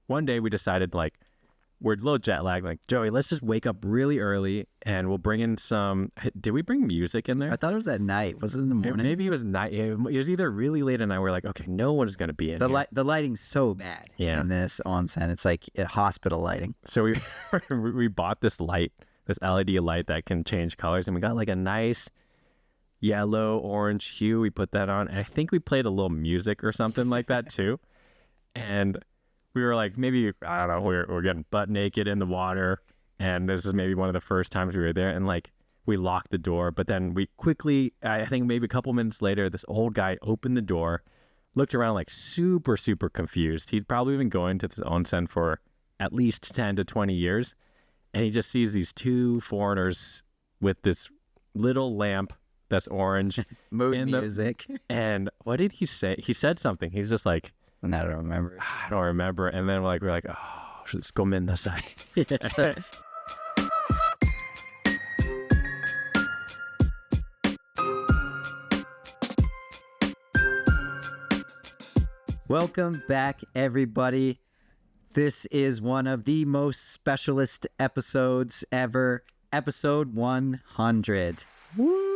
one day we decided, like, we're a little jet lagged. Like, Joey, let's just wake up really early and we'll bring in some. Did we bring music in there? I thought it was at night. Was it in the morning? Maybe it was night. It was either really late at night. We're like, okay, no one is going to be in here. The lighting's so bad in this onsen. It's like hospital lighting. So we bought this light, this LED light that can change colors, and we got like a nice yellow, orange hue. We put that on, and I think we played a little music or something like that too. And we were like, maybe, I don't know, we're getting butt naked in the water, and this is maybe one of the first times we were there, and like we locked the door, but then we quickly, I think maybe a couple minutes later, this old guy opened the door, looked around like super, super confused. He'd probably been going to this onsen for at least 10 to 20 years, and he just sees these two foreigners with this little lamp that's orange. Mood music. And what did he say? He said something. He's just like, I don't remember. I don't remember. And then we're like, oh, let's go midnight. Welcome back, everybody. This is one of the most specialist episodes ever, episode 100. Woo!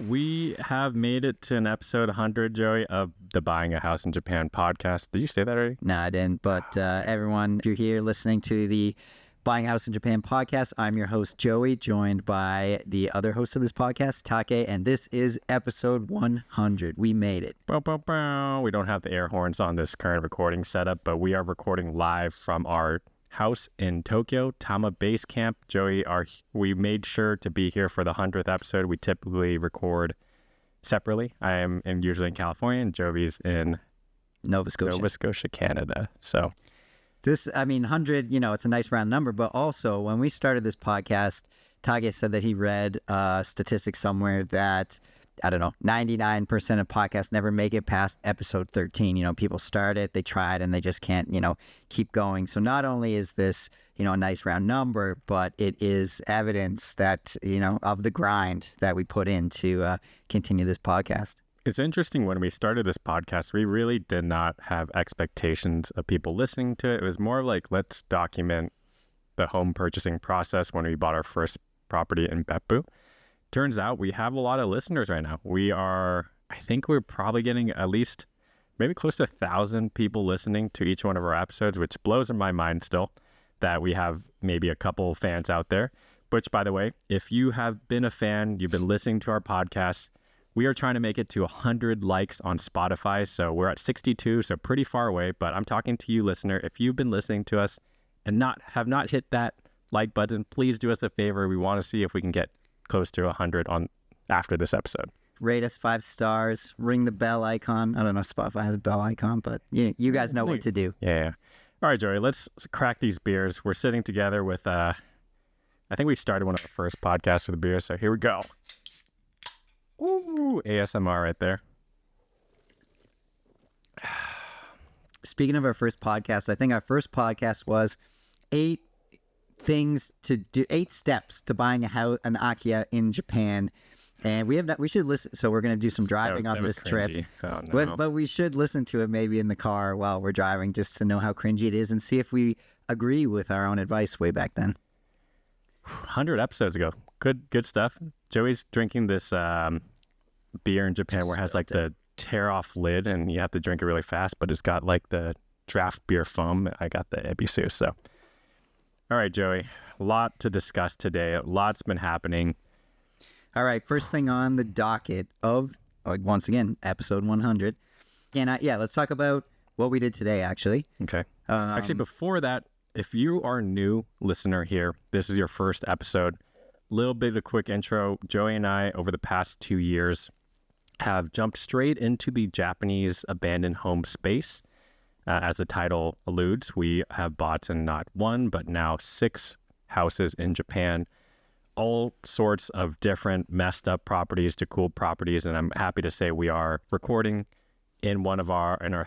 We have made it to an episode 100, Joey, of the Buying a House in Japan podcast. Did you say that already? No, I didn't. But everyone, if you're here listening to the Buying a House in Japan podcast, I'm your host, Joey, joined by the other host of this podcast, Take, and this is episode 100. We made it. Bow, bow, bow. We don't have the air horns on this current recording setup, but we are recording live from our house in Tokyo, Tama Base Camp. Joey, we made sure to be here for the 100th episode. We typically record separately. I am usually in California, and Joey's in Nova Scotia, Canada. So this, 100, it's a nice round number, but also when we started this podcast, Tage said that he read statistics somewhere that, 99% of podcasts never make it past episode 13. People start it, they try it, and they just can't, keep going. So not only is this, a nice round number, but it is evidence that, of the grind that we put in to continue this podcast. It's interesting, when we started this podcast, we really did not have expectations of people listening to it. It was more like, let's document the home purchasing process when we bought our first property in Beppu. Turns out we have a lot of listeners right now. I think we're probably getting at least maybe close to 1,000 people listening to each one of our episodes, which blows my mind still that we have maybe a couple fans out there. Which, by the way, if you have been a fan, you've been listening to our podcast, we are trying to make it to 100 likes on Spotify. So we're at 62, so pretty far away. But I'm talking to you, listener. If you've been listening to us and have not hit that like button, please do us a favor. We want to see if we can get close to 100 after this episode. Rate us 5 stars. Ring the bell icon. I don't know if Spotify has a bell icon, but you guys know what to do. Yeah. All right, Joey, let's crack these beers. We're sitting together with, I think we started one of our first podcasts with a beer, so here we go. Ooh, ASMR right there. Speaking of our first podcast, I think our first podcast was 8 steps to buying an Akiya in Japan. And we should listen. So we're going to do some driving on this trip. Oh, no. But we should listen to it maybe in the car while we're driving, just to know how cringy it is and see if we agree with our own advice way back then. 100 episodes ago. Good stuff. Joey's drinking this beer in Japan where it has like the tear off lid and you have to drink it really fast, but it's got like the draft beer foam. I got the Ebisu. So, all right, Joey, a lot to discuss today. A lot's been happening. All right, first thing on the docket of, once again, episode 100. And let's talk about what we did today, actually. Okay. Actually, before that, if you are a new listener here, this is your first episode, little bit of a quick intro. Joey and I, over the past 2 years, have jumped straight into the Japanese abandoned home space. As the title alludes, we have bought in not 1, but now 6 houses in Japan. All sorts of different messed up properties to cool properties. And I'm happy to say we are recording in our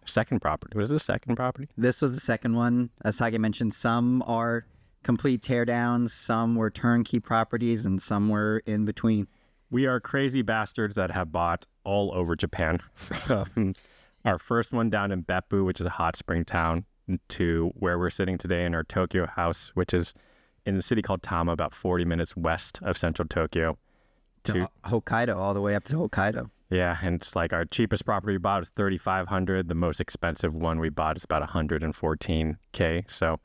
second property. Was this the second property? This was the second one. As Tage mentioned, some are complete teardowns, some were turnkey properties, and some were in between. We are crazy bastards that have bought all over Japan. Our first one down in Beppu, which is a hot spring town to where we're sitting today in our Tokyo house, which is in a city called Tama, about 40 minutes west of central Tokyo. To Hokkaido, all the way up to Hokkaido. Yeah, and it's like our cheapest property we bought is $3,500. The most expensive one we bought is about $114K. So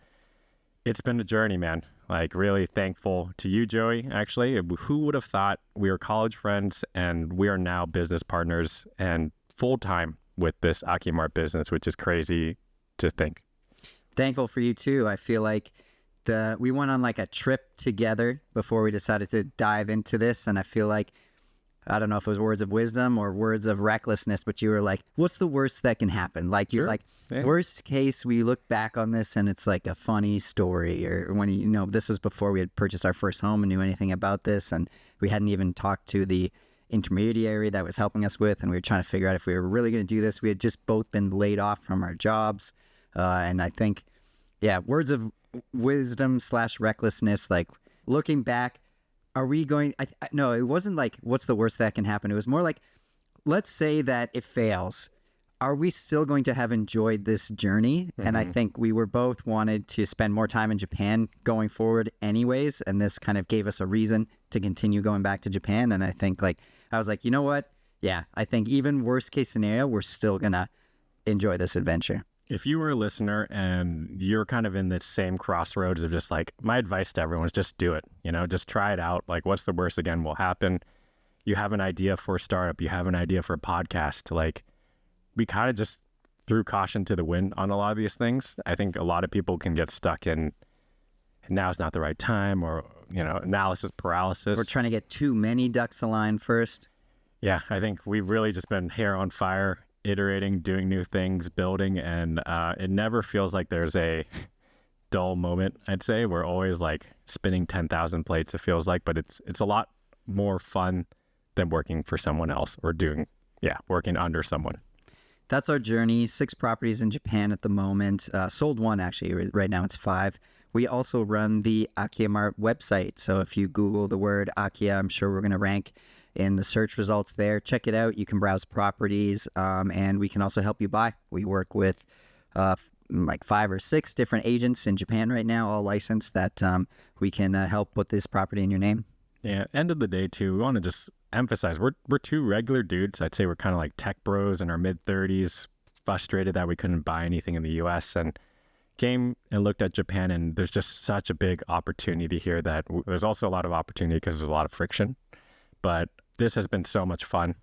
it's been a journey, man. Like, really thankful to you, Joey, actually. Who would have thought we were college friends and we are now business partners and full-time with this Akimart business, which is crazy to think. Thankful for you too. I feel like we went on like a trip together before we decided to dive into this, and I feel like, I don't know if it was words of wisdom or words of recklessness, but you were like, what's the worst that can happen? Like, you're like, worst case, we look back on this and it's like a funny story. Or when, this was before we had purchased our first home and knew anything about this. And we hadn't even talked to the intermediary that was helping us with. And we were trying to figure out if we were really going to do this. We had just both been laid off from our jobs. And I think, words of wisdom / recklessness, like looking back, are we going, no, it wasn't like, what's the worst that can happen? It was more like, let's say that it fails. Are we still going to have enjoyed this journey? Mm-hmm. And I think we were both wanted to spend more time in Japan going forward anyways. And this kind of gave us a reason to continue going back to Japan. And I think I was like, you know what? Yeah, I think even worst case scenario, we're still going to enjoy this adventure. If you were a listener and you're kind of in the same crossroads of just like, my advice to everyone is just do it, just try it out. Like, what's the worst again will happen. You have an idea for a startup. You have an idea for a podcast. Like, we kind of just threw caution to the wind on a lot of these things. I think a lot of people can get stuck in now's not the right time or, analysis paralysis. We're trying to get too many ducks aligned first. Yeah, I think we've really just been hair on fire, iterating, doing new things, building, and it never feels like there's a dull moment. I'd say we're always like spinning 10,000 plates, it feels like, but it's a lot more fun than working for someone else or working under someone. That's our journey. 6 properties in Japan at the moment. Sold 1 actually. Right now it's 5. We also run the Akimart website. So if you Google the word Akia, I'm sure we're going to rank in the search results there. Check it out. You can browse properties, and we can also help you buy. We work with like 5 or 6 different agents in Japan right now, all licensed, that we can help put this property in your name. Yeah, end of the day too, we want to just emphasize we're 2 regular dudes. I'd say we're kind of like tech bros in our mid-30s, frustrated that we couldn't buy anything in the US, and came and looked at Japan, and there's just such a big opportunity here that there's also a lot of opportunity because there's a lot of friction. But this has been so much fun,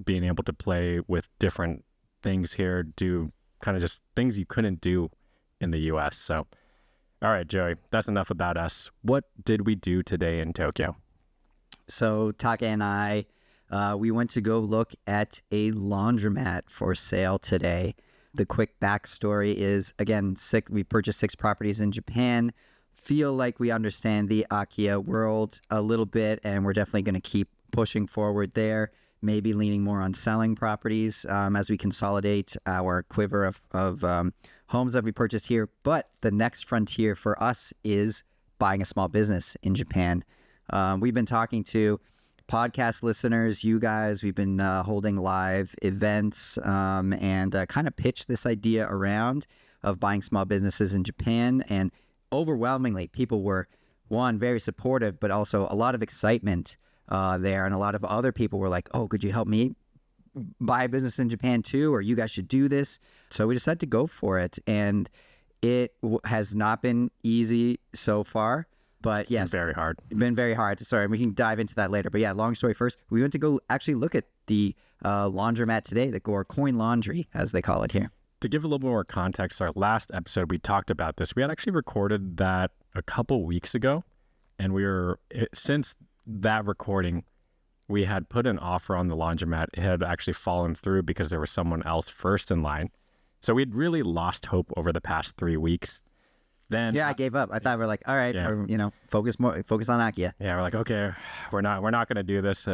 being able to play with different things here, do kind of just things you couldn't do in the US. So, all right, Joey, that's enough about us. What did we do today in Tokyo? So Taka and I, we went to go look at a laundromat for sale today. The quick backstory is, again, we purchased 6 properties in Japan. Feel like we understand the Akia world a little bit, and we're definitely going to keep pushing forward there, maybe leaning more on selling properties as we consolidate our quiver of homes that we purchased here. But the next frontier for us is buying a small business in Japan. We've been talking to podcast listeners, you guys. We've been holding live events and kind of pitched this idea around of buying small businesses in Japan. And overwhelmingly, people were, one, very supportive, but also a lot of excitement there. And a lot of other people were like, oh, could you help me buy a business in Japan too? Or you guys should do this. So we decided to go for it. And it has not been easy so far. But yes, it's been very hard. Sorry, we can dive into that later. But yeah, long story first, we went to go actually look at the laundromat today, or coin laundry, as they call it here. To give a little more context, our last episode, we talked about this. We had actually recorded that a couple weeks ago. And since that recording, we had put an offer on the laundromat. It had actually fallen through because there was someone else first in line. So we'd really lost hope over the past 3 weeks. Then I gave up. I thought we're like, all right, or, focus on Akia. Yeah, we're like, okay, we're not going to do this,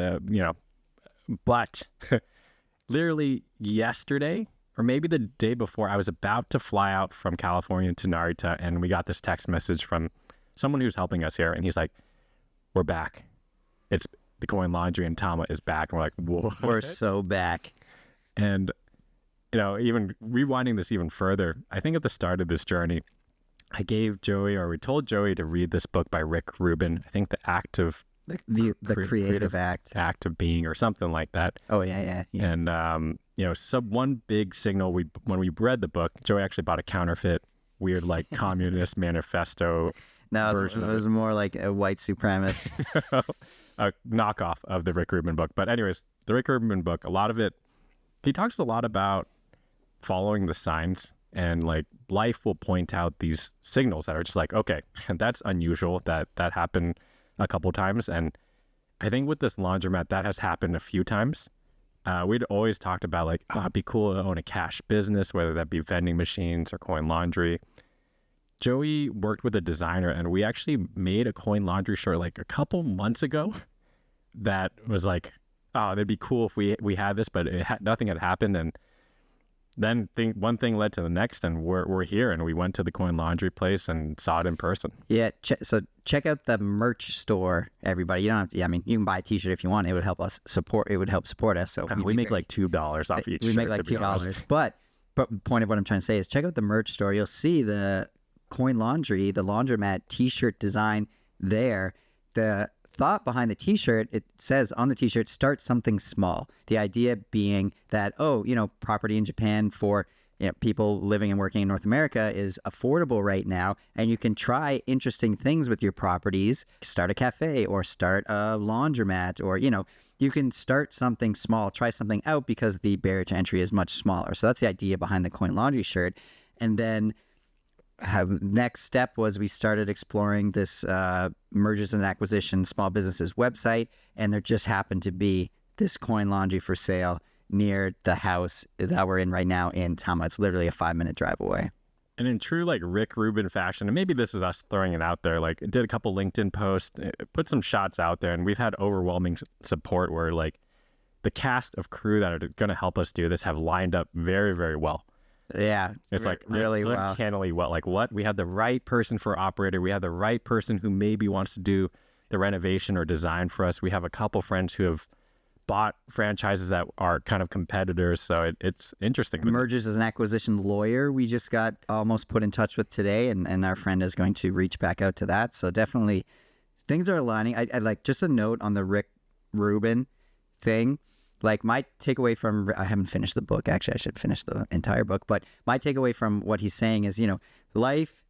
But literally yesterday, or maybe the day before, I was about to fly out from California to Narita, and we got this text message from someone who's helping us here, and he's like, "We're back. It's the coin laundry in Tama is back." And we're like, "Whoa, we're so back!" And even rewinding this even further, I think at the start of this journey, we told Joey to read this book by Rick Rubin. I think The Act of the creative act of being, or something like that. Oh yeah. And one big signal, when we read the book, Joey actually bought a counterfeit, weird like communist manifesto. No, it was more like a white supremacist. A knockoff of the Rick Rubin book. But anyways, the Rick Rubin book, a lot of it, he talks a lot about following the signs, and like life will point out these signals that are just like, okay, that's unusual, that happened a couple times. And I think with this laundromat, that has happened a few times. We'd always talked about like, it'd be cool to own a cash business, whether that be vending machines or coin laundry. Joey worked with a designer, and we actually made a coin laundry shirt like a couple months ago that was like, oh, it'd be cool if we had this, but nothing had happened. And then one thing led to the next, and we're here, and we went to the coin laundry place and saw it in person. Yeah, so check out the merch store, everybody. You don't have to, you can buy a t-shirt if you want. It would help us support. It would help support us. So we make like $2 off each shirt. We make like $2. But point of what I'm trying to say is check out the merch store. You'll see the coin laundry, the laundromat t-shirt design there. The thought behind the t-shirt, it says on the t-shirt, start something small. The idea being that, property in Japan for people living and working in North America is affordable right now, and you can try interesting things with your properties. Start a cafe or start a laundromat, or you can start something small, try something out, because the barrier to entry is much smaller. So that's the idea behind the coin laundry shirt. And then next step was we started exploring this mergers and acquisitions small businesses website, and there just happened to be this coin laundry for sale near the house that we're in right now in Tama. It's literally a 5-minute drive away. And in true like Rick Rubin fashion, and maybe this is us throwing it out there, like did a couple LinkedIn posts, put some shots out there, and we've had overwhelming support where like the cast of crew that are going to help us do this have lined up very, very well. Yeah, it's like really uncannily well. Like what? We had the right person for operator. We had the right person who maybe wants to do the renovation or design for us. We have a couple friends who have bought franchises that are kind of competitors. So it's interesting. Mergers as an acquisition lawyer, we just got almost put in touch with today, and our friend is going to reach back out to that. So definitely things are aligning. I like, just a note on the Rick Rubin thing. Like my takeaway from, I haven't finished the book. Actually, I should finish the entire book. But my takeaway from what he's saying is, life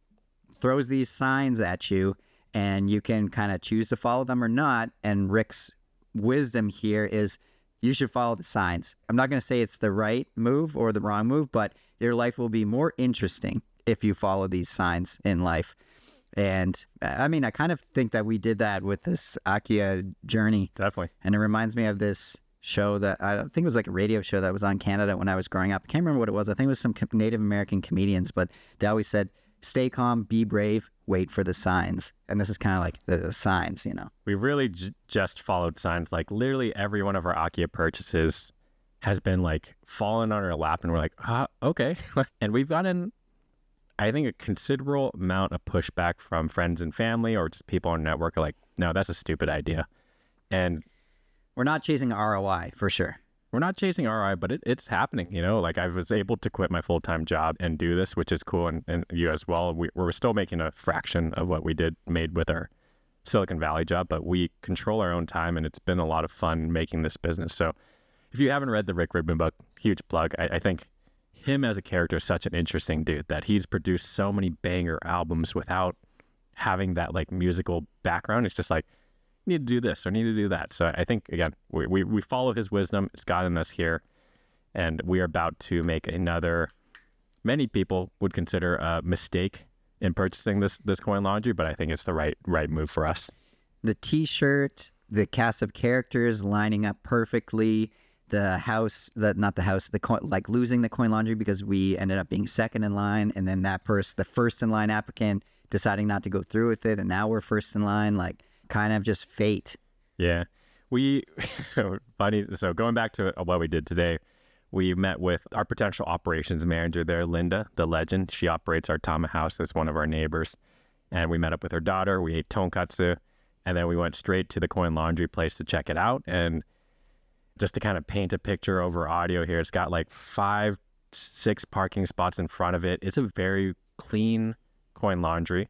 throws these signs at you, and you can kind of choose to follow them or not. And Rick's wisdom here is you should follow the signs. I'm not going to say it's the right move or the wrong move, but your life will be more interesting if you follow these signs in life. And I kind of think that we did that with this Akia journey. Definitely. And it reminds me of this show that I think it was like a radio show that was on Canada when I was growing up. I can't remember what it was. I think it was some Native American comedians, but they always said, stay calm, be brave, wait for the signs. And this is kind of like the signs, We really just followed signs. Like literally every one of our Akia purchases has been like fallen on our lap, and we're like, okay. And we've gotten, I think, a considerable amount of pushback from friends and family, or just people on the network are like, no, that's a stupid idea. And we're not chasing ROI for sure. We're not chasing ROI, but it's happening. Like I was able to quit my full-time job and do this, which is cool. And you as well. We're still making a fraction of what we made with our Silicon Valley job, but we control our own time, and it's been a lot of fun making this business. So if you haven't read the Rick Rubin book, huge plug. I think him as a character is such an interesting dude that he's produced so many banger albums without having that like musical background. It's just like, need to do this or need to do that. So I think, again, we follow his wisdom. It's gotten us here, and we are about to make another, many people would consider a mistake in purchasing this coin laundry, but I think it's the right move for us. The t-shirt, the cast of characters lining up perfectly, like losing the coin laundry because we ended up being second in line, and then the first in line applicant deciding not to go through with it, and now we're first in line, like kind of just fate. Yeah. So funny. So going back to what we did today, we met with our potential operations manager there, Linda, the legend. She operates our Tama house as one of our neighbors. And we met up with her daughter. We ate tonkatsu, and then we went straight to the coin laundry place to check it out. And just to kind of paint a picture over audio here, it's got like 5 6 parking spots in front of it. It's a very clean coin laundry.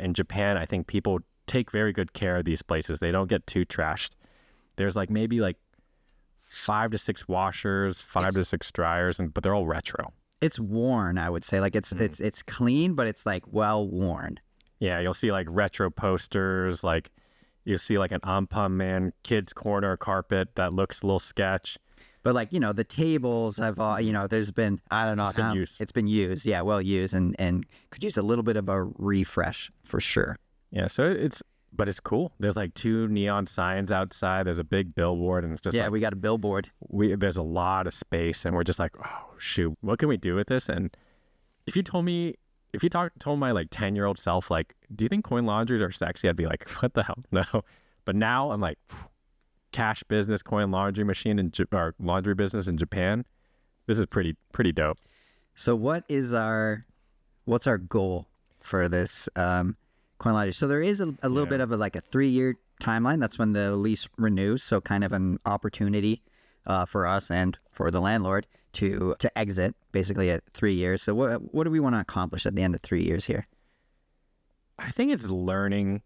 In Japan, I think people take very good care of these places. They don't get too trashed. There's like maybe like 5 to 6 washers, 5 to 6 dryers, but they're all retro. It's worn, I would say. Like it's clean, but it's like well worn. Yeah, you'll see like retro posters, like you'll see like an Ampam Man kids corner carpet that looks a little sketch. But like, the tables have all, there's been, I don't know. It's been used. Yeah, well used and could use a little bit of a refresh for sure. Yeah, so it's cool. There's like 2 neon signs outside. There's a big billboard and it's just we got a billboard. There's a lot of space and we're just like, oh shoot, what can we do with this? And if you told my like 10-year-old self, like, do you think coin laundries are sexy? I'd be like, what the hell? No. But now I'm like, cash business, coin laundry machine or laundry business in Japan. This is pretty dope. So what's our goal for this coin laundry? So there is a little bit of a 3-year timeline. That's when the lease renews. So kind of an opportunity for us and for the landlord to exit basically at 3 years. So what do we want to accomplish at the end of 3 years here? I think it's learning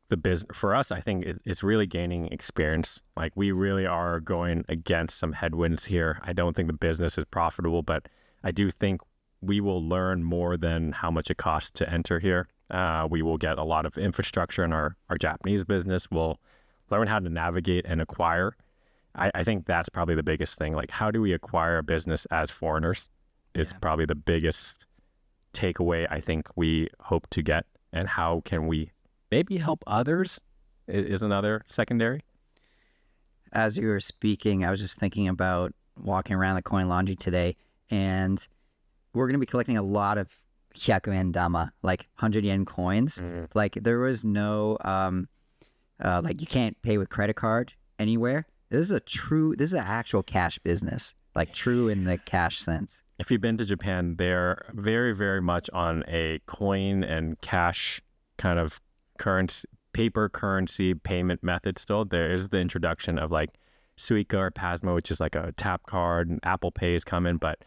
the business. For us, I think it's really gaining experience. Like we really are going against some headwinds here. I don't think the business is profitable, but I do think we will learn more than how much it costs to enter here. We will get a lot of infrastructure in our Japanese business. We'll learn how to navigate and acquire. I think that's probably the biggest thing. Like, how do we acquire a business as foreigners is probably the biggest takeaway I think we hope to get. And how can we maybe help others is another secondary. As you were speaking, I was just thinking about walking around the coin laundry today, and we're going to be collecting a lot of 100 dama, like 100 yen coins. Like there was no, like you can't pay with credit card anywhere. This is an actual cash business, like true in the cash sense. If you've been to Japan, they're very, very much on a coin and cash kind of paper currency payment method still. There is the introduction of like Suica or Pasmo, which is like a tap card, and Apple Pay is coming, but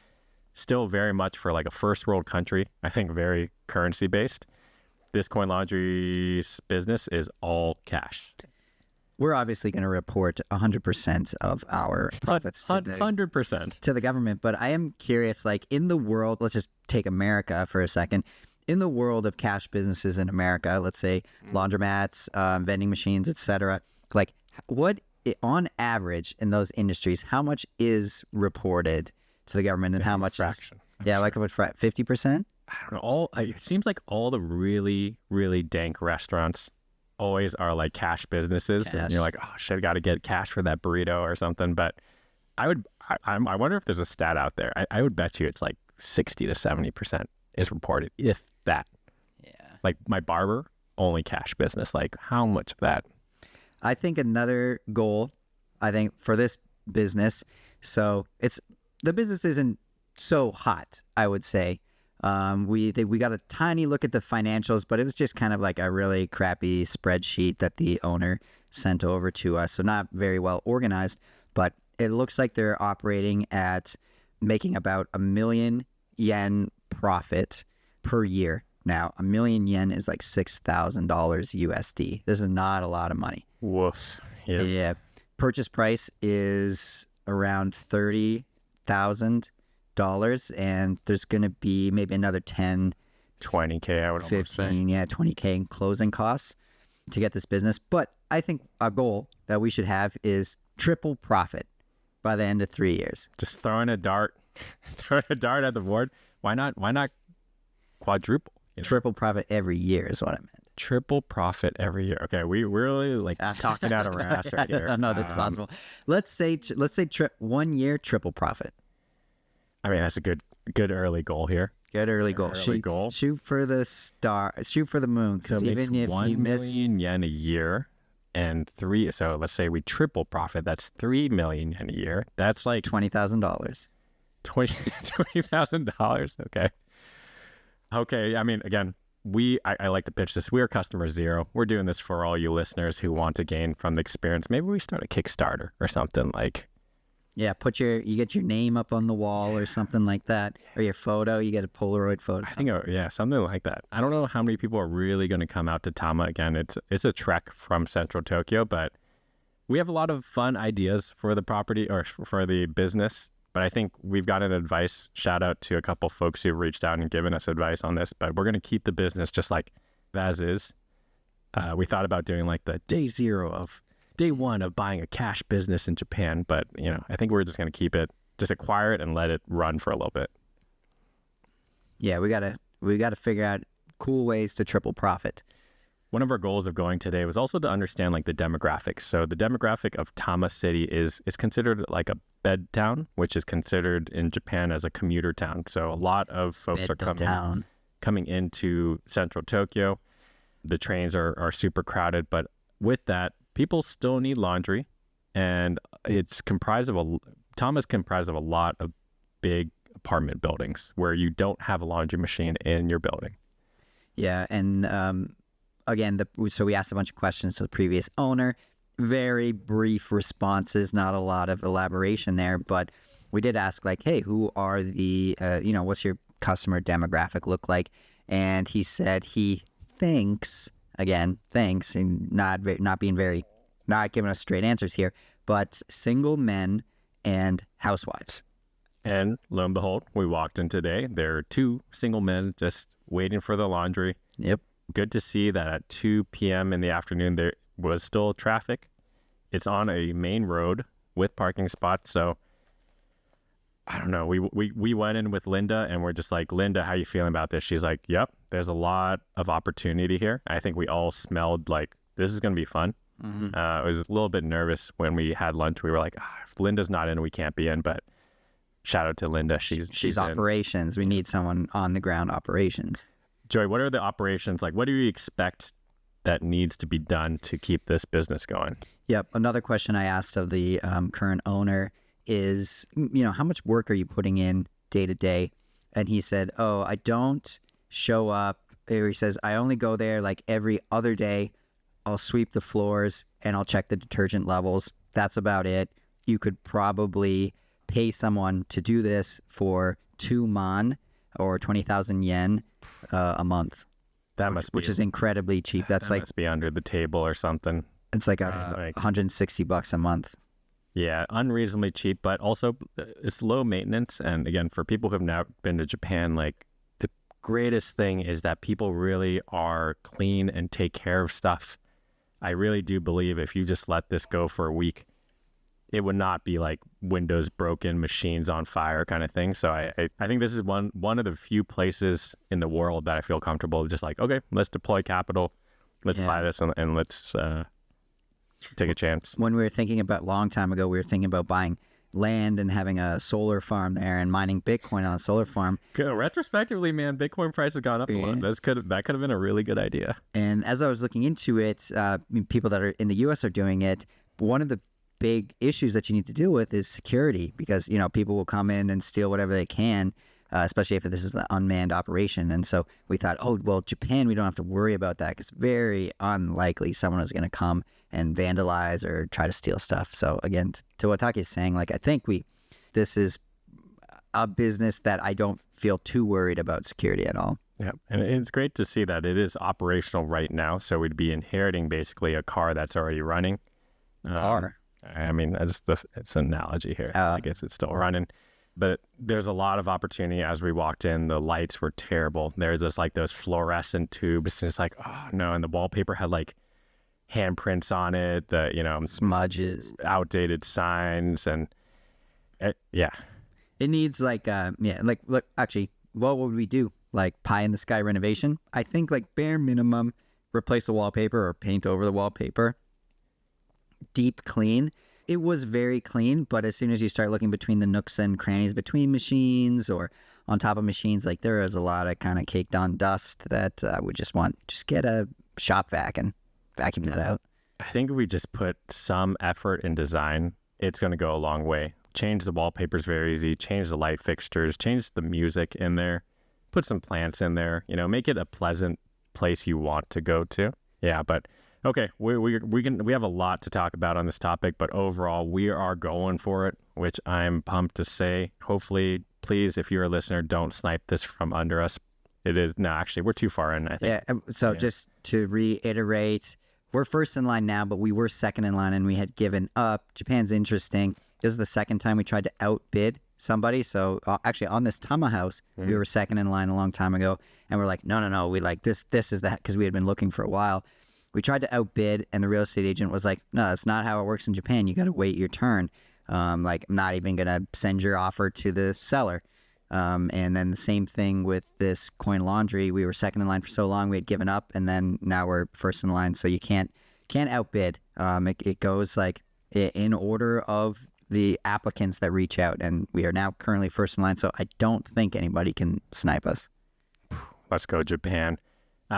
still very much for like a first world country, I think very currency based. This coin laundry business is all cash. We're obviously going to report 100% of our profits 100% to the government, but I am curious, like in the world, let's just take America for a second. In the world of cash businesses in America, let's say laundromats, vending machines, etc., like what on average in those industries, how much is reported to the government and how much fraction. is like about 50%? I don't know. It seems like all the really, really dank restaurants always are like cash businesses. Cash. And you're like, oh shit, I got to get cash for that burrito or something. But I wonder if there's a stat out there. I would bet you it's like 60 to 70% is reported, if that. Yeah. Like my barber, only cash business. Like how much of that? I think another goal, for this business, so the business isn't so hot, I would say. We got a tiny look at the financials, but it was just kind of like a really crappy spreadsheet that the owner sent over to us. So not very well organized, but it looks like they're operating at making about 1 million yen profit per year. Now, 1 million yen is like $6,000 USD. This is not a lot of money. Woof. Yeah. Purchase price is around $30,000. And there's going to be maybe another 10, 20K, I would 15, 20K in closing costs to get this business. But I think a goal that we should have is triple profit by the end of 3 years. Just throwing a dart at the board. Why not quadruple? Triple profit every year is what I meant. Triple profit every year. Okay, we're really like talking out of our ass right here. I know that's possible. Let's say 1 year triple profit. I mean, that's a good early goal here. Good early goal. Shoot for the star. Shoot for the moon. So even if 1 million yen a year, and so let's say we triple profit. That's 3 million yen a year. That's like $20,000. $20,000. Okay. I mean, again, I like to pitch this. We are customer zero. We're doing this for all you listeners who want to gain from the experience. Maybe we start a Kickstarter or something like. Yeah, you get your name up on the wall or something like that, or your photo. You get a Polaroid photo. I think, yeah, something like that. I don't know how many people are really going to come out to Tama again. It's a trek from central Tokyo, but we have a lot of fun ideas for the property or for the business. But I think we've gotten advice. Shout out to a couple folks who reached out and given us advice on this. But we're going to keep the business just like as is. We thought about doing like the day one of buying a cash business in Japan, but I think we're just going to keep it, just acquire it and let it run for a little bit. Yeah, we gotta figure out cool ways to triple profit. One of our goals of going today was also to understand like the demographics. So the demographic of Tama City is considered like a bed town, which is considered in Japan as a commuter town. So a lot of folks are coming into central Tokyo. The trains are super crowded, but with that, people still need laundry, and Tama's comprised of a lot of big apartment buildings where you don't have a laundry machine in your building. Yeah, and again, so we asked a bunch of questions to the previous owner. Very brief responses, not a lot of elaboration there, but we did ask like, hey, who are the, what's your customer demographic look like? And he said he thinks, and not giving us straight answers here, but single men and housewives. And lo and behold, we walked in today. There are 2 single men just waiting for the laundry. Yep. Good to see that at 2 p.m. in the afternoon, there was still traffic. It's on a main road with parking spots. So I don't know. We went in with Linda and we're just like, Linda, how you feeling about this? She's like, yep, there's a lot of opportunity here. I think we all smelled like this is going to be fun. Mm-hmm. I was a little bit nervous when we had lunch. We were like, if Linda's not in, we can't be in. But shout out to Linda. She's operations. We need someone on the ground operations. Joy, what are the operations like? What do you expect that needs to be done to keep this business going? Yep. Another question I asked of the current owner is, how much work are you putting in day to day? And he said, I don't show up. Or he says, I only go there like every other day. I'll sweep the floors and I'll check the detergent levels. That's about it. You could probably pay someone to do this for 2 man or 20,000 yen a month. Which is incredibly cheap. That must be under the table or something. It's like $160 a month. Yeah, unreasonably cheap, but also it's low maintenance. And again, for people who have now been to Japan, like the greatest thing is that people really are clean and take care of stuff. I really do believe if you just let this go for a week, it would not be like windows broken, machines on fire kind of thing. So I think this is one of the few places in the world that I feel comfortable just like, okay, let's deploy capital, let's buy this and let's take a chance. When we were thinking about long time ago, we were thinking about buying land and having a solar farm there and mining Bitcoin on a solar farm. Retrospectively, man, Bitcoin price has gone up a lot. That could have been a really good idea. And as I was looking into it, people that are in the U.S. are doing it. One of the big issues that you need to deal with is security, because people will come in and steal whatever they can, especially if this is an unmanned operation. And so we thought, Japan, we don't have to worry about that because very unlikely someone is going to come and vandalize or try to steal stuff. So again, to what Taki is saying, like I think this is a business that I don't feel too worried about security at all. Yeah, and it's great to see that it is operational right now. So we'd be inheriting basically a car that's already running. Car. I mean, it's an analogy here. I guess it's still running. But there's a lot of opportunity. As we walked in, the lights were terrible. There's just like those fluorescent tubes. And it's like, oh no. And the wallpaper had like handprints on it, smudges, outdated signs. And it needs like, look, actually, what would we do? Like pie in the sky renovation? I think like bare minimum, replace the wallpaper or paint over the wallpaper. Deep clean. It was very clean, but as soon as you start looking between the nooks and crannies between machines or on top of machines, like there is a lot of kind of caked on dust that I would just get a shop vac and vacuum that out. I think if we just put some effort in design, it's going to go a long way. Change the wallpapers very easy, change the light fixtures, change the music in there, put some plants in there, make it a pleasant place you want to go to. Yeah, but Okay, we have a lot to talk about on this topic, but overall we are going for it, which I'm pumped to say. Hopefully, please, if you're a listener, don't snipe this from under us. It is no, actually, we're too far in, I think. Yeah. So just to reiterate, we're first in line now, but we were second in line and we had given up. Japan's interesting. This is the second time we tried to outbid somebody. So actually on this Tama house, we were second in line a long time ago. And we're like, no, we like this is that, because we had been looking for a while. We tried to outbid, and the real estate agent was like, no, that's not how it works in Japan. You got to wait your turn. Like, I'm not even going to send your offer to the seller. And then the same thing with this coin laundry. We were second in line for so long, we had given up, and then now we're first in line. So you can't outbid. It goes like in order of the applicants that reach out, and we are now currently first in line. So I don't think anybody can snipe us. Let's go, Japan.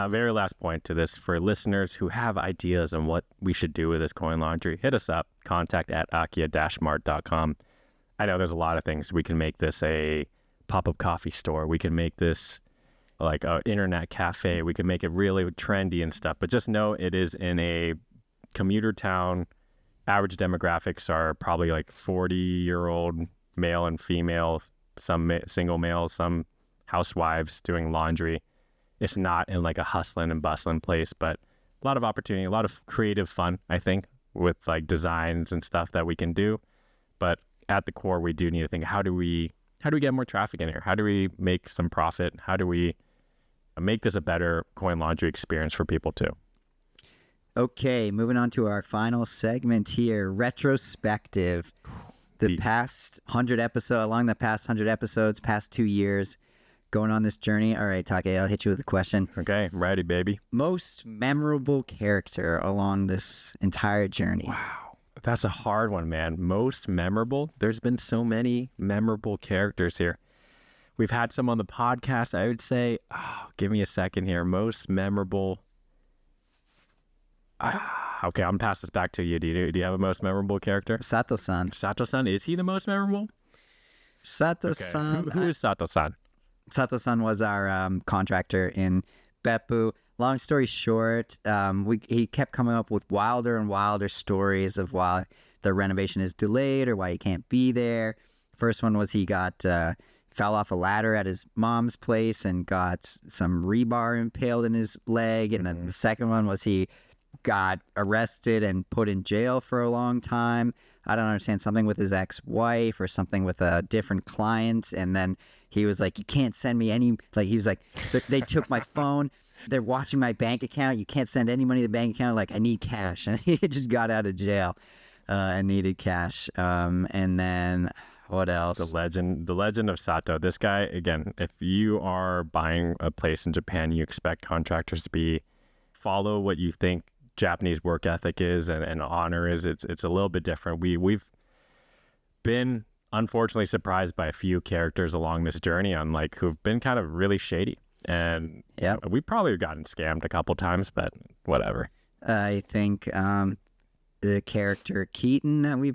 Very last point to this, for listeners who have ideas on what we should do with this coin laundry, hit us up, contact@akia-mart.com. I know there's a lot of things. We can make this a pop-up coffee store. We can make this like an internet cafe. We can make it really trendy and stuff, but just know it is in a commuter town. Average demographics are probably like 40-year-old male and female, some single males, some housewives doing laundry. It's not in like a hustling and bustling place, but a lot of opportunity, a lot of creative fun, I think, with like designs and stuff that we can do. But at the core, we do need to think, how do we get more traffic in here? How do we make some profit? How do we make this a better coin laundry experience for people too? Okay, moving on to our final segment here, retrospective. Along the past 100 episodes, past 2 years, going on this journey. All right, Take, I'll hit you with a question. Okay, I'm ready, baby. Most memorable character along this entire journey? Wow, that's a hard one, man. Most memorable? There's been so many memorable characters here. We've had some on the podcast. I would say, give me a second here. Most memorable. Okay, I'm gonna pass this back to you. Do you have a most memorable character? Sato-san. Sato-san, is he the most memorable? Sato-san. Okay. Who is Sato-san? Sato-san was our contractor in Beppu. Long story short, he kept coming up with wilder and wilder stories of why the renovation is delayed or why he can't be there. First one was he fell off a ladder at his mom's place and got some rebar impaled in his leg. And then the second one was he got arrested and put in jail for a long time. I don't understand, something with his ex-wife or something with a different client. And then he was like, you can't send me any, like, he was like, they took my phone. They're watching my bank account. You can't send any money to the bank account. Like, I need cash. And he just got out of jail and needed cash. And then what else? The legend of Sato. This guy, again, if you are buying a place in Japan, you expect contractors to follow what you think Japanese work ethic is and honor is. It's a little bit different. We've been unfortunately surprised by a few characters along this journey on like who've been kind of really shady, and we probably gotten scammed a couple times, but whatever. I think the character Keaton that we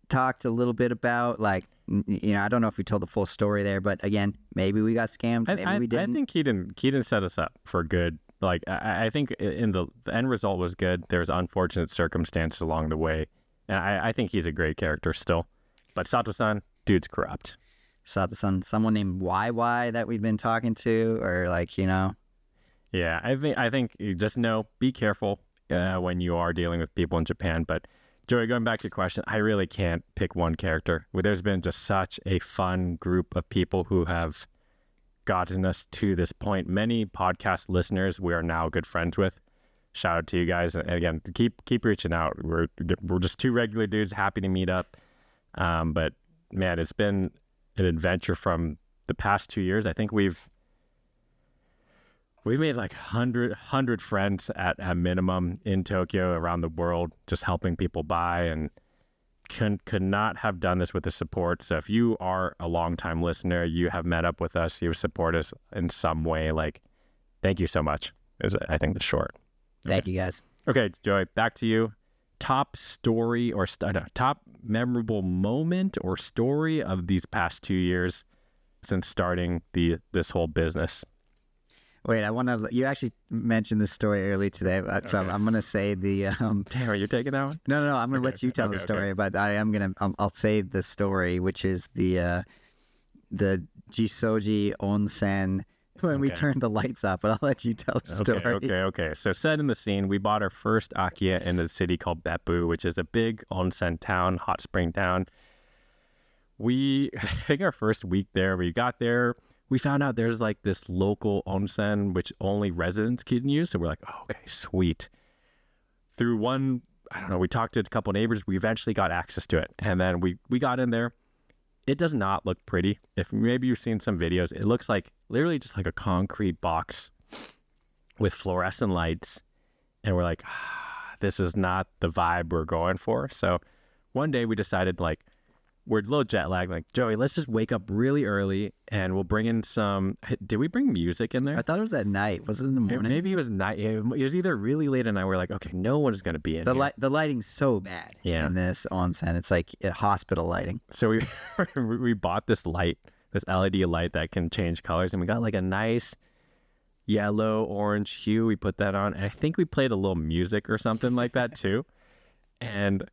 talked a little bit about, like, I don't know if we told the full story there, but again, maybe we got scammed, maybe we didn't. I think Keaton set us up for good. Like, I think in the end result was good. There's unfortunate circumstances along the way, and I think he's a great character still. But Sato-san, dude's corrupt. Sato-san, someone named YY that we've been talking to, or like, Yeah, I think you just know, be careful when you are dealing with people in Japan. But Joey, going back to your question, I really can't pick one character. There's been just such a fun group of people who have gotten us to this point. Many podcast listeners we are now good friends with. Shout out to you guys, and again, keep reaching out. We're just two regular dudes, happy to meet up. But man, it's been an adventure from the past 2 years. I think we've made like 100 friends at a minimum in Tokyo, around the world, just helping people buy, and could not have done this with the support. So if you are a longtime listener, you have met up with us, you support us in some way, like, thank you so much, is I think the short. Thank you guys. Okay, Joey, back to you. Top story or top memorable moment or story of these past 2 years since starting this whole business. Wait, I want to. You actually mentioned this story early today, but so I'm going to say the. Damn, are you taking that one? No. I'm going to let you tell the story, but I am going to. I'll say the story, which is the Jisoji Onsen when we turned the lights off. But I'll let you tell the story. Okay. So set in the scene, we bought our first Akiya in a city called Beppu, which is a big onsen town, hot spring town. I think our first week there, we got there. We found out there's like this local onsen which only residents can use. So we're like, oh, okay, sweet. Through one, I don't know, we talked to a couple neighbors. We eventually got access to it. And then we got in there. It does not look pretty. If maybe you've seen some videos, it looks like literally just like a concrete box with fluorescent lights. And we're like, this is not the vibe we're going for. So one day we decided like, we're a little jet lagged. Like, Joey, let's just wake up really early and we'll bring in some. Did we bring music in there? I thought it was at night. Was it in the morning? Maybe it was night. It was either really late at night. We're like, okay, no one is going to be in here. The lighting's so bad in this onsen. It's like hospital lighting. So we bought this light, this LED light that can change colors, and we got like a nice yellow, orange hue. We put that on, and I think we played a little music or something like that too. And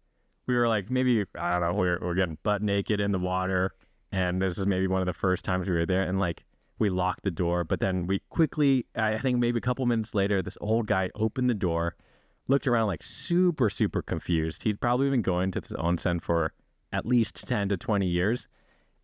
we were like, maybe, I don't know, we're getting butt naked in the water. And this is maybe one of the first times we were there. And like, we locked the door. But then we quickly, I think maybe a couple minutes later, this old guy opened the door, looked around like super, super confused. He'd probably been going to this onsen for at least 10 to 20 years.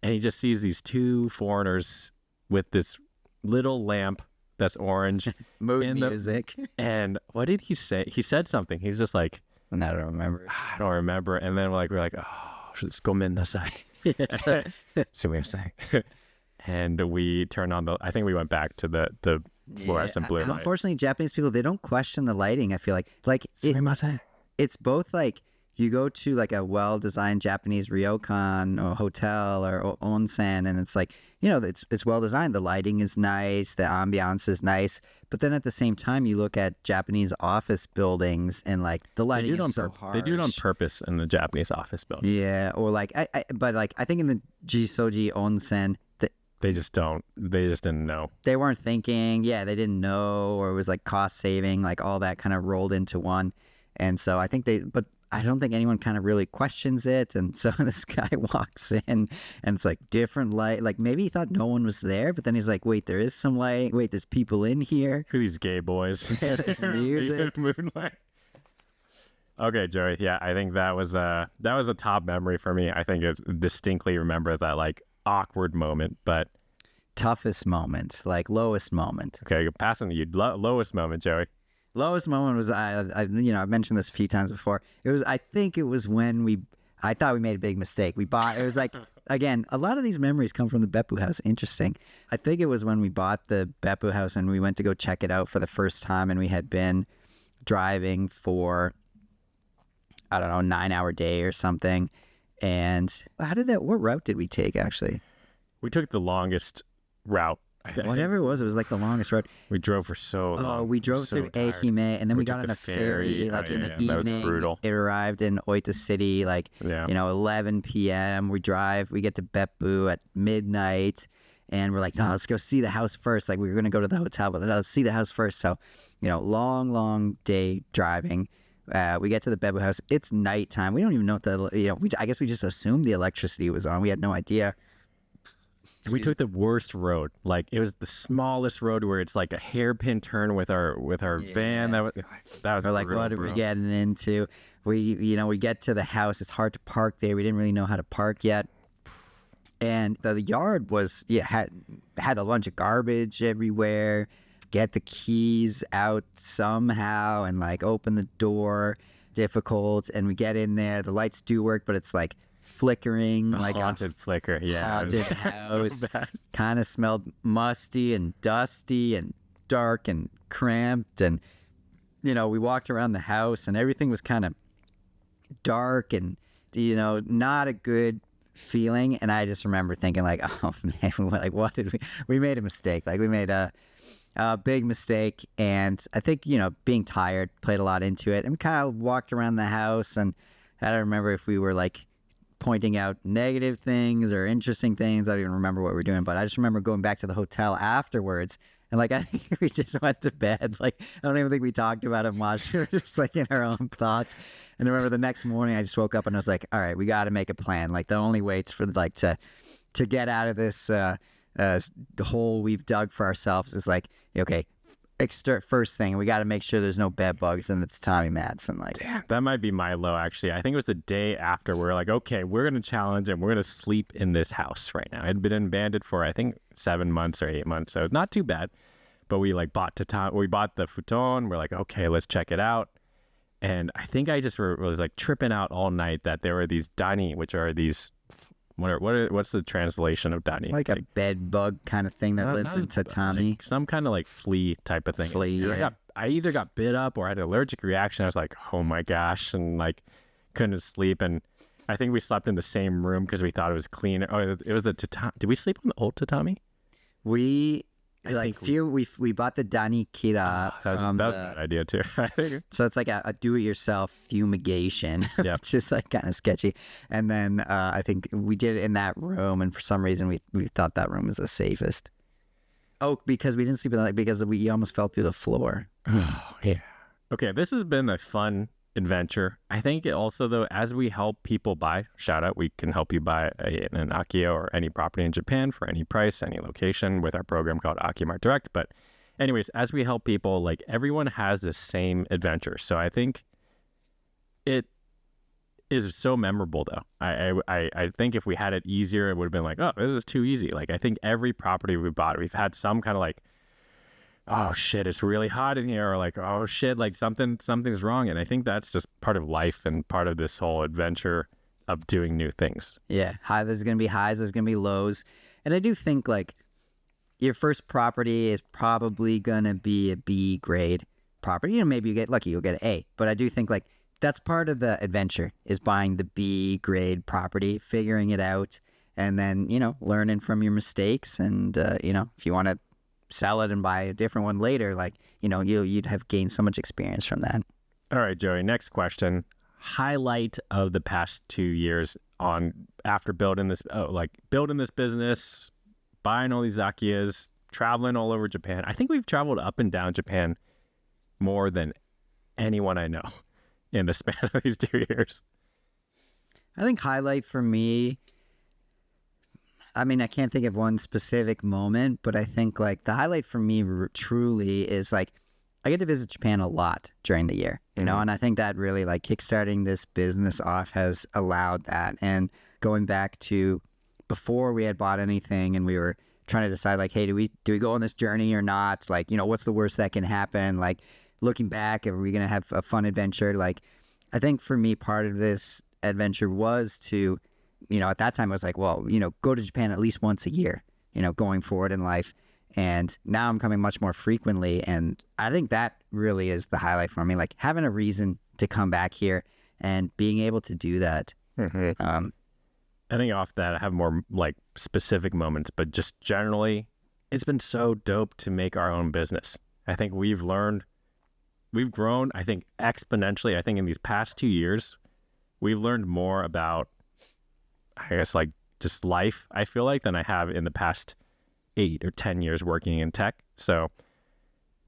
And he just sees these two foreigners with this little lamp that's orange. Mood music. And what did he say? He said something. He's just like, I don't remember. I don't remember. And then we're like, oh, let's go midnasai. And we turned on I think we went back to the fluorescent blue light. Unfortunately, Japanese people, they don't question the lighting, I feel like. It's both like you go to like a well-designed Japanese ryokan or hotel or onsen, and it's like, you know, it's well-designed. The lighting is nice. The ambiance is nice. But then at the same time, you look at Japanese office buildings and like the lighting is so harsh. They do it on purpose in the Japanese office building. Yeah, or like, but like I think in the Jisoji Onsen, they just didn't know. They weren't thinking. Yeah, they didn't know, or it was like cost saving, like all that kind of rolled into one. And so I think but I don't think anyone kind of really questions it. And so this guy walks in and it's like different light. Like maybe he thought no one was there, but then he's like, wait, there is some lighting. Wait, there's people in here. Who are these gay boys? Yeah, there's music. Okay, Joey. Yeah, I think that was a top memory for me. I think it's distinctly remember that like awkward moment, but toughest moment, like lowest moment. Okay, passing to you. Lowest moment, Joey. Lowest moment was I've mentioned this a few times before. I think it was when I thought we made a big mistake. It was like, again, a lot of these memories come from the Beppu house. Interesting. I think it was when we bought the Beppu house and we went to go check it out for the first time, and we had been driving for, I don't know, 9-hour day or something. And what route did we take actually? We took the longest route. Whatever it was like the longest road. We drove for so long. Oh, we drove through Ehime, and then we got on a ferry like in the evening. That was brutal. It arrived in Oita City 11 p.m. We get to Beppu at midnight, and we're like, no, let's go see the house first. Like we were going to go to the hotel, but no, let's see the house first. So, long day driving. We get to the Beppu house. It's nighttime. We don't even know what I guess we just assumed the electricity was on. We had no idea. We took the worst road. Like it was the smallest road where it's like a hairpin turn with our van. That was like, what are we getting into? We get to the house. It's hard to park there. We didn't really know how to park yet. And the yard had a bunch of garbage everywhere. Get the keys out somehow and like open the door. Difficult. And we get in there. The lights do work, but it's like flickering, like haunted flicker. Yeah, haunted house. So kind of smelled musty and dusty and dark and cramped. And we walked around the house and everything was kind of dark and not a good feeling. And I just remember thinking like, oh man, like what did we made a mistake. Like we made a big mistake. And I think being tired played a lot into it. And we kind of walked around the house, and I don't remember if we were like pointing out negative things or interesting things. I don't even remember what we were doing, but I just remember going back to the hotel afterwards And like, I think we just went to bed. Like, I don't even think we talked about it much. We were just like in our own thoughts. And I remember the next morning I just woke up and I was like, all right, we got to make a plan. Like the only way for like to get out of this hole we've dug for ourselves is like, okay, first thing, we got to make sure there's no bed bugs in the tatami mats. And like, damn, that might be my low, actually. I think it was the day after we were like, okay, we're going to challenge and we're going to sleep in this house right now. It had been abandoned for, I think, 7 months or 8 months. So not too bad. But we like bought the futon. We're like, okay, let's check it out. And I think I just was like tripping out all night that there were these dani, which are these, what's the translation of dani? Like a bed bug kind of thing that lives in tatami. Like some kind of like flea type of thing. Flea, yeah. I either got bit up or I had an allergic reaction. I was like, oh my gosh, and like couldn't sleep. And I think we slept in the same room because we thought it was clean. Oh, it was the tatami. Did we sleep on the old tatami? We bought the Dani Kira that was a bad idea too. So it's like a do-it-yourself fumigation, which is like kind of sketchy. And then I think we did it in that room, and for some reason we thought that room was the safest. Oh, because we didn't sleep in that, because we almost fell through the floor. Oh, yeah. Okay, this has been a fun adventure. I think also, though, as we help people buy, shout out, we can help you buy an Akiya or any property in Japan for any price, any location with our program called Akimart Direct. But anyways, as we help people, like everyone has the same adventure. So I think it is so memorable, though. I think if we had it easier, it would have been like, oh, this is too easy. Like I think every property we bought, we've had some kind of like, oh shit, it's really hot in here, or like, oh shit, like something's wrong. And I think that's just part of life and part of this whole adventure of doing new things. Yeah. There's going to be highs, there's going to be lows. And I do think like your first property is probably going to be a B grade property. You know, maybe you get lucky, you'll get an A. But I do think like that's part of the adventure, is buying the B grade property, figuring it out, and then, you know, learning from your mistakes. And, you know, if you want to sell it and buy a different one later, like, you know, you'd have gained so much experience from that. All right, Joey, next question. Highlight of the past 2 years after building this business, buying all these Akiyas, traveling all over Japan. I think we've traveled up and down Japan more than anyone I know in the span of these 2 years. I think highlight for me, I mean, I can't think of one specific moment, but I think like the highlight for me truly is like I get to visit Japan a lot during the year, you know, and I think that really like kickstarting this business off has allowed that. And going back to before we had bought anything and we were trying to decide like, hey, do we go on this journey or not? Like, you know, what's the worst that can happen? Like looking back, are we going to have a fun adventure? Like, I think for me, part of this adventure was to, you know, at that time I was like, well, you know, go to Japan at least once a year, you know, going forward in life. And now I'm coming much more frequently. And I think that really is the highlight for me, like having a reason to come back here and being able to do that. Mm-hmm. I think off that I have more like specific moments, but just generally, it's been so dope to make our own business. I think we've grown, I think exponentially. I think in these past 2 years, we've learned more about, I guess, like just life, I feel like, than I have in the past 8 or 10 years working in tech. So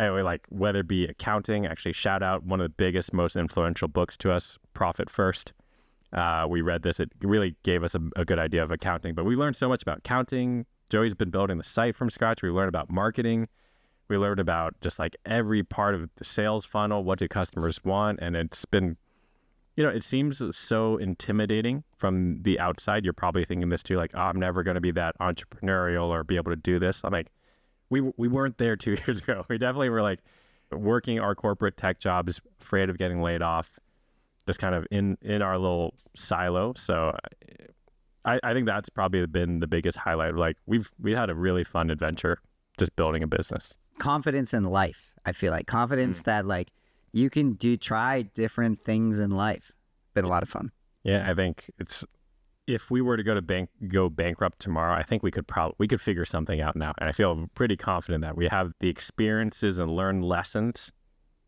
anyway, like whether it be accounting, actually shout out one of the biggest, most influential books to us, Profit First. We read this. It really gave us a good idea of accounting, but we learned so much about accounting. Joey's been building the site from scratch. We learned about marketing. We learned about just like every part of the sales funnel. What do customers want? And it's been, you know, it seems so intimidating from the outside. You're probably thinking this too, like, oh, I'm never going to be that entrepreneurial or be able to do this. I'm like, we weren't there 2 years ago. We definitely were like working our corporate tech jobs, afraid of getting laid off, just kind of in our little silo. So I think that's probably been the biggest highlight. Like we had a really fun adventure just building a business. Confidence in life. I feel like confidence that like you can try different things in life. Been a lot of fun. Yeah, I think if we were to go bankrupt tomorrow, I think we could figure something out now. And I feel pretty confident that we have the experiences and learned lessons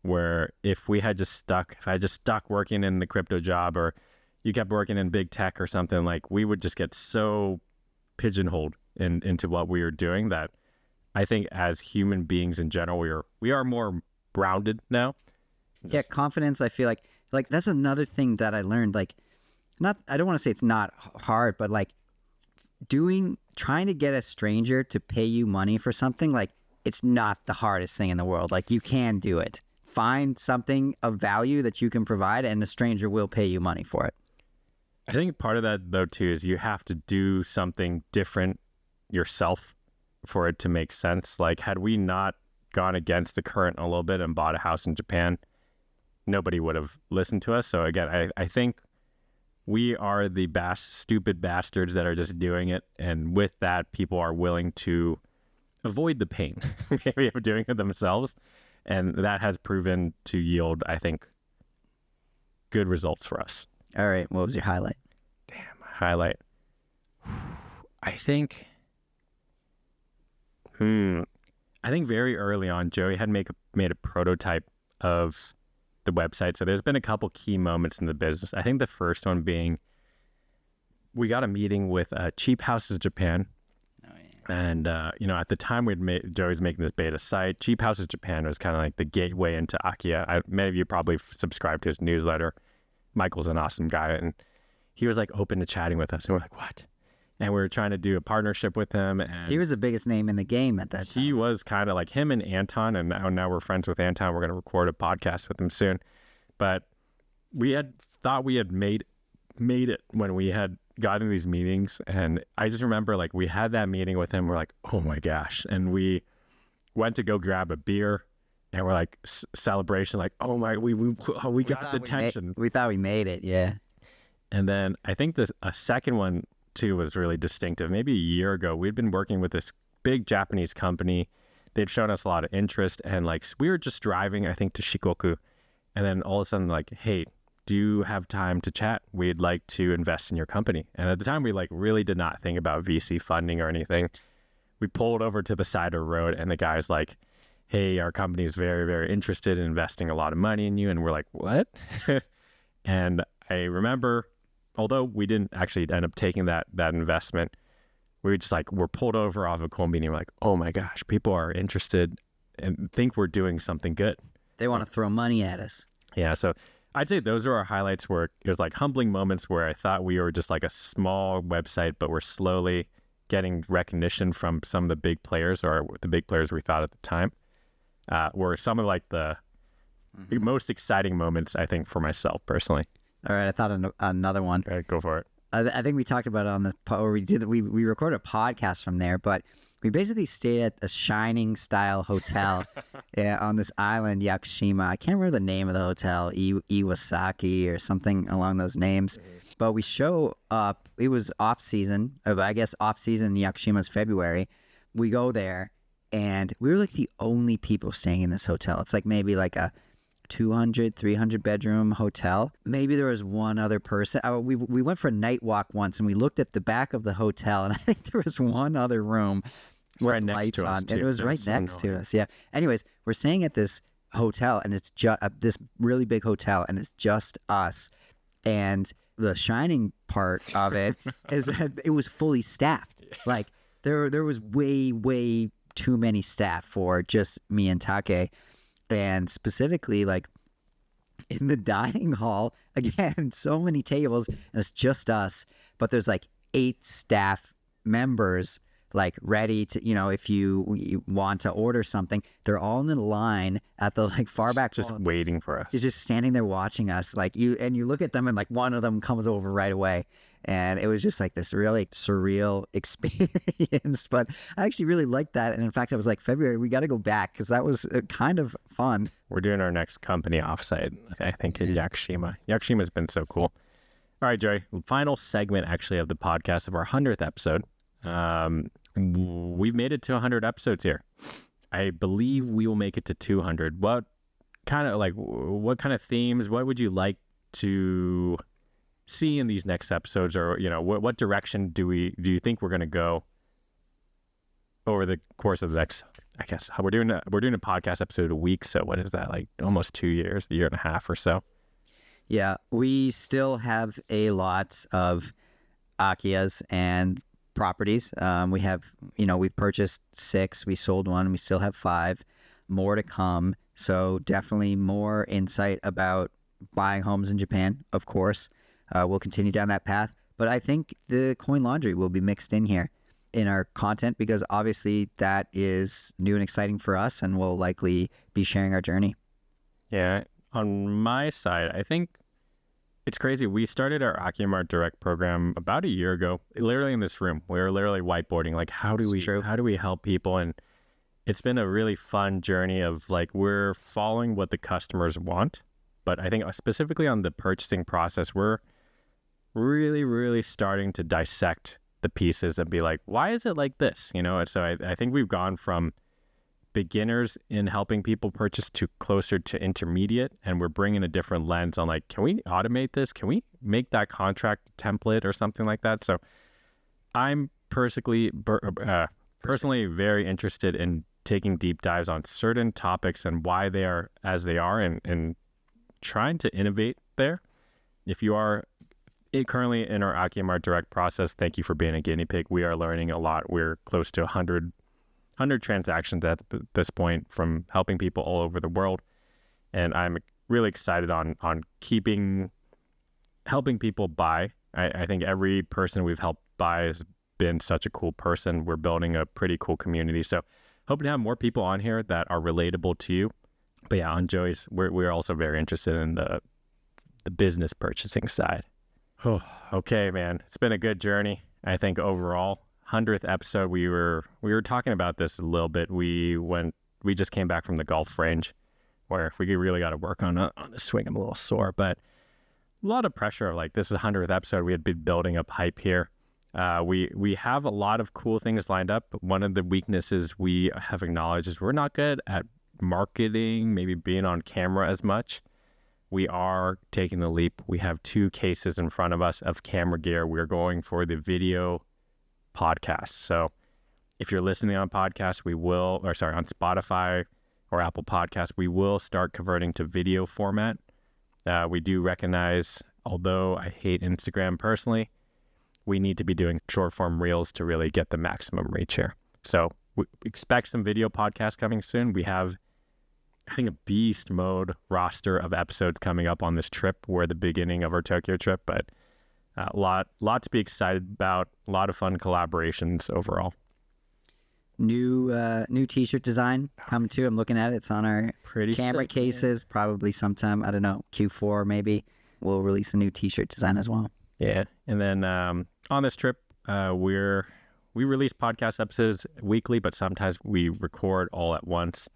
where if I just stuck working in the crypto job, or you kept working in big tech or something, like we would just get so pigeonholed into what we were doing that I think as human beings in general, we are more rounded now. Yeah, confidence. I feel like that's another thing that I learned. Like, not I don't want to say it's not hard, but like trying to get a stranger to pay you money for something, like it's not the hardest thing in the world. Like you can do it. Find something of value that you can provide, and a stranger will pay you money for it. I think part of that though too is you have to do something different yourself for it to make sense. Like had we not gone against the current a little bit and bought a house in Japan, nobody would have listened to us. So again, I think we are the stupid bastards that are just doing it. And with that, people are willing to avoid the pain maybe of doing it themselves. And that has proven to yield, I think, good results for us. All right. What was your highlight? Damn, highlight. I think very early on, Joey had made a prototype of the website. So there's been a couple key moments in the business. I think the first one being we got a meeting with Cheap Houses Japan. Oh, yeah. And, at the time Joey's making this beta site. Cheap Houses Japan was kind of like the gateway into Akiya. Many of you probably subscribed to his newsletter. Michael's an awesome guy. And he was like open to chatting with us. And we're like, what? And we were trying to do a partnership with him. And he was the biggest name in the game at that time. He was kind of like him and Anton. And now we're friends with Anton. We're going to record a podcast with him soon. But we had thought we had made it when we had gotten these meetings. And I just remember like we had that meeting with him. We're like, oh my gosh. And we went to go grab a beer. And we're like, celebration, like, oh my, we got the tension. We thought we made it, yeah. And then I think a second one too was really distinctive. Maybe a year ago, we'd been working with this big Japanese company. They'd shown us a lot of interest, and like we were just driving, I think, to Shikoku, and then all of a sudden, like, hey, do you have time to chat? We'd like to invest in your company. And at the time, we like really did not think about VC funding or anything. We pulled over to the side of the road, and the guy's like, hey, our company is very, very interested in investing a lot of money in you. And we're like, what? And I remember, although we didn't actually end up taking that investment, we were just like, we're pulled over off a cold meeting. We're like, oh my gosh, people are interested and think we're doing something good. They want to throw money at us. Yeah. So I'd say those are our highlights, where it was like humbling moments where I thought we were just like a small website, but we're slowly getting recognition from some of the big players, or the big players we thought at the time. Were some of like the most exciting moments, I think, for myself personally. All right, I thought another one. All right, go for it. I think we talked about it on the, or we recorded a podcast from there, but we basically stayed at a Shining style hotel on this island, Yakushima. I can't remember the name of the hotel, Iwasaki or something along those names. But we show up. It was off season. I guess off season in Yakushima's February. We go there. And we were like the only people staying in this hotel. It's like maybe like a 200, 300 bedroom hotel. Maybe there was one other person. We went for a night walk once, and we looked at the back of the hotel, and I think there was one other room with right lights next to on. us, too. And it was right next to us. Yeah. Anyways, we're staying at this hotel, and it's just this really big hotel, and it's just us. And the shining part of it is that it was fully staffed. Like there was way too many staff for just me and Take. And specifically, like in the dining hall, again, so many tables, and it's just us, but there's like 8 staff members like ready to, if you want to order something, they're all in a line at the like far back, just waiting for us. You're just standing there watching us, like you look at them, and like one of them comes over right away. And it was just like this really surreal experience. But I actually really liked that. And in fact, I was like, February, we got to go back, because that was kind of fun. We're doing our next company offsite, I think, in Yakushima. Yakushima's been so cool. All right, Joey, final segment actually of the podcast of our 100th episode. We've made it to 100 episodes here. I believe we will make it to 200. What kind of themes, what would you like to see in these next episodes, or what direction do you think we're going to go over the course of the next, I guess we're doing a podcast episode a week, so what is that, like almost 2 years, a year and a half or so? Yeah, we still have a lot of Akiyas and properties. We have, we've purchased 6, we sold 1, we still have 5 more to come. So definitely more insight about buying homes in Japan, of course. We'll continue down that path. But I think the coin laundry will be mixed in here in our content because obviously that is new and exciting for us, and we'll likely be sharing our journey. Yeah. On my side, I think it's crazy. We started our AccuMart Direct program about a year ago, literally in this room. We were literally whiteboarding, like, how do we help people? And it's been a really fun journey of like, we're following what the customers want. But I think specifically on the purchasing process, we're really, really starting to dissect the pieces and be like, why is it like this? And so I think we've gone from beginners in helping people purchase to closer to intermediate, and we're bringing a different lens on like, can we automate this? Can we make that contract template or something like that? So I'm personally very interested in taking deep dives on certain topics and why they are as they are, and trying to innovate there. If you are currently in our AccuMart Direct process, thank you for being a guinea pig. We are learning a lot. We're close to 100 transactions at this point from helping people all over the world. And I'm really excited on helping people buy. I think every person we've helped buy has been such a cool person. We're building a pretty cool community. So hoping to have more people on here that are relatable to you. But yeah, on Joey's, we're also very interested in the business purchasing side. Oh, okay, man. It's been a good journey, I think, overall. 100th episode, we were talking about this a little bit. We just came back from the golf range, where we really got to work on the swing. I'm a little sore, but a lot of pressure. Like, this is 100th episode. We had been building up hype here. We have a lot of cool things lined up. But one of the weaknesses we have acknowledged is we're not good at marketing, maybe being on camera as much. We are taking the leap. We have 2 cases in front of us of camera gear. We're going for the video podcast. So if you're listening on podcast, on Spotify or Apple Podcasts, we will start converting to video format. We do recognize, although I hate Instagram personally, we need to be doing short form reels to really get the maximum reach here. So we expect some video podcasts coming soon. We have, I think, a beast mode roster of episodes coming up on this trip. We're at the beginning of our Tokyo trip, but a lot to be excited about. A lot of fun collaborations overall. New t-shirt design coming too. I'm looking at it. It's on our camera sick, cases. Man. Probably sometime, I don't know, Q4 maybe. We'll release a new t-shirt design as well. Yeah. And then on this trip, we release podcast episodes weekly, but sometimes we record all at once.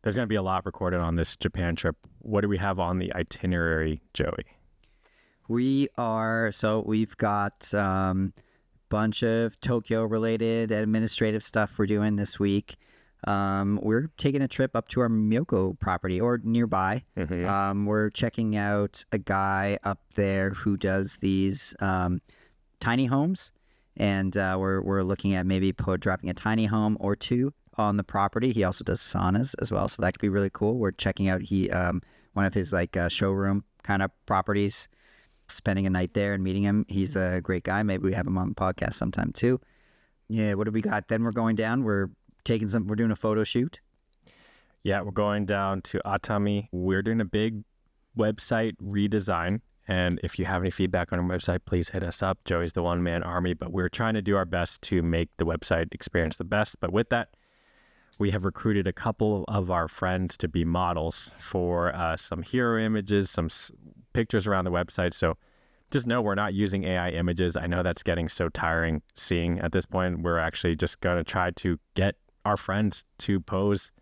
There's going to be a lot recorded on this Japan trip. What do we have on the itinerary, Joey? We've got bunch of Tokyo related administrative stuff we're doing this week. We're taking a trip up to our Myoko property or nearby. Mm-hmm. We're checking out a guy up there who does these tiny homes, and we're looking at maybe dropping a tiny home or 2 on the property. He also does saunas as well, so that could be really cool. We're checking out one of his showroom kind of properties, spending a night there and meeting him. He's a great guy. Maybe we have him on the podcast sometime too. Yeah, what do we got? Then we're going down. We're doing a photo shoot. Yeah, we're going down to Atami. We're doing a big website redesign. And if you have any feedback on our website, please hit us up. Joey's the one-man army, but we're trying to do our best to make the website experience the best. But with that, we have recruited a couple of our friends to be models for some hero images, some pictures around the website. So just know we're not using AI images. I know that's getting so tiring seeing at this point. We're actually just going to try to get our friends to pose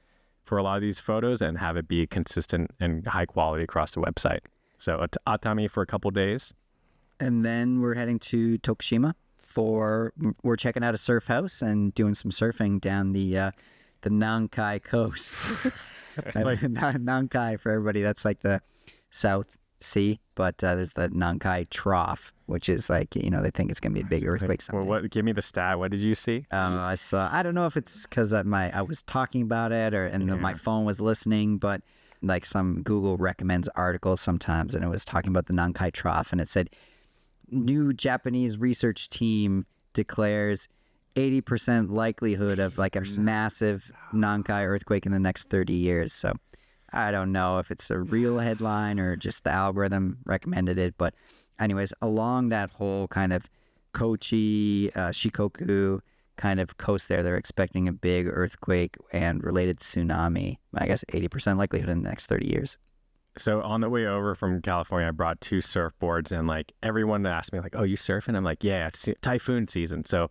for a lot of these photos and have it be consistent and high quality across the website. So Atami for a couple days. And then we're heading to Tokushima we're checking out a surf house and doing some surfing down the Nankai coast. Nankai, for everybody, that's like the South Sea, but there's the Nankai Trough, which is like, they think it's going to be a big earthquake someday. Well, give me the stat. What did you see? I don't know if it's because I was talking about it my phone was listening, but like some Google recommends articles sometimes, and it was talking about the Nankai Trough, and it said, new Japanese research team declares 80% likelihood of like a massive Nankai earthquake in the next 30 years. So I don't know if it's a real headline or just the algorithm recommended it. But anyways, along that whole kind of Kochi, Shikoku kind of coast there, they're expecting a big earthquake and related tsunami. I guess 80% likelihood in the next 30 years. So on the way over from California, I brought 2 surfboards, and like everyone asked me like, "Oh, you surfing?" I'm like, "Yeah, it's typhoon season, so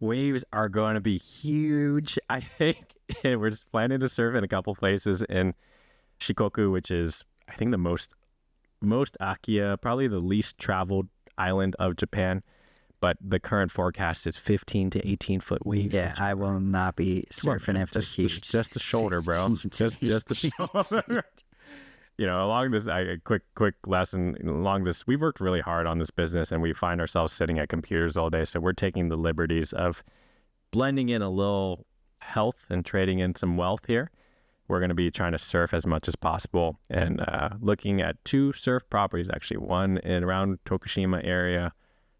waves are going to be huge." I think we're just planning to surf in a couple places in Shikoku, which is I think the most Akia, probably the least traveled island of Japan. But the current forecast is 15 to 18 foot waves. Yeah, I will not be surfing after huge. Just the shoulder, bro. just the shoulder. You know, along this, a quick lesson along this, we've worked really hard on this business and we find ourselves sitting at computers all day. So we're taking the liberties of blending in a little health and trading in some wealth here. We're going to be trying to surf as much as possible and looking at 2 surf properties, actually, one in around Tokushima area,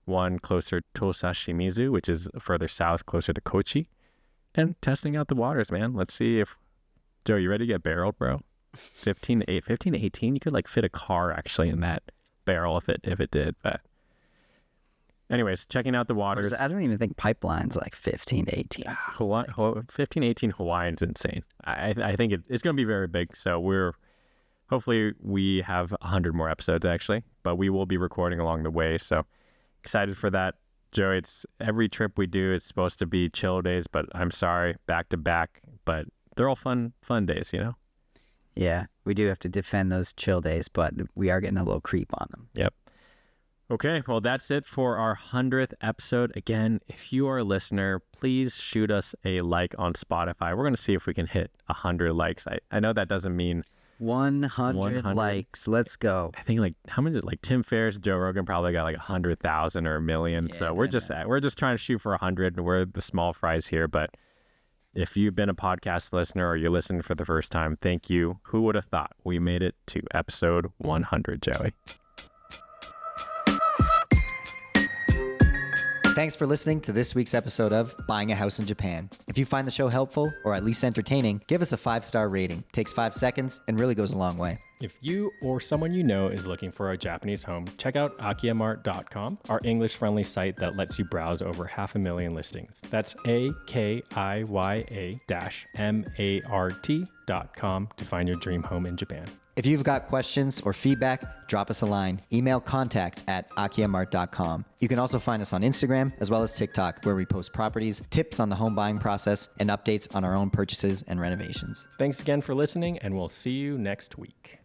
one closer to Tosashimizu, which is further south, closer to Kochi, and testing out the waters, man. Let's see if, Joe, you ready to get barreled, bro? 15 to 18, you could like fit a car actually in that barrel if it did. But anyways, checking out the waters. I don't even think pipeline's like 15 to 18. 15 to 18 Hawaiian's insane. I think it's going to be very big. So hopefully we have 100 more episodes actually, but we will be recording along the way. So excited for that. Joe, it's every trip we do, it's supposed to be chill days, but I'm sorry, back to back, but they're all fun days, you know? Yeah, we do have to defend those chill days, but we are getting a little creep on them. Yep. Okay, well, that's it for our 100th episode. Again, if you are a listener, please shoot us a like on Spotify. We're going to see if we can hit 100 likes. I know that doesn't mean 100 likes. Let's go. I think like how many? Like Tim Ferriss, Joe Rogan probably got like 100,000 or 1 million. Yeah, so we're just trying to shoot for 100. We're the small fries here, but if you've been a podcast listener or you're listening for the first time, thank you. Who would have thought we made it to episode 100, Joey? Thanks for listening to this week's episode of Buying a House in Japan. If you find the show helpful or at least entertaining, give us a 5-star rating. Takes 5 seconds and really goes a long way. If you or someone you know is looking for a Japanese home, check out akiyamart.com, our English-friendly site that lets you browse over 500,000 listings. That's AKIYA-MART.com to find your dream home in Japan. If you've got questions or feedback, drop us a line. Email contact@akiyamart.com. You can also find us on Instagram as well as TikTok, where we post properties, tips on the home buying process, and updates on our own purchases and renovations. Thanks again for listening, and we'll see you next week.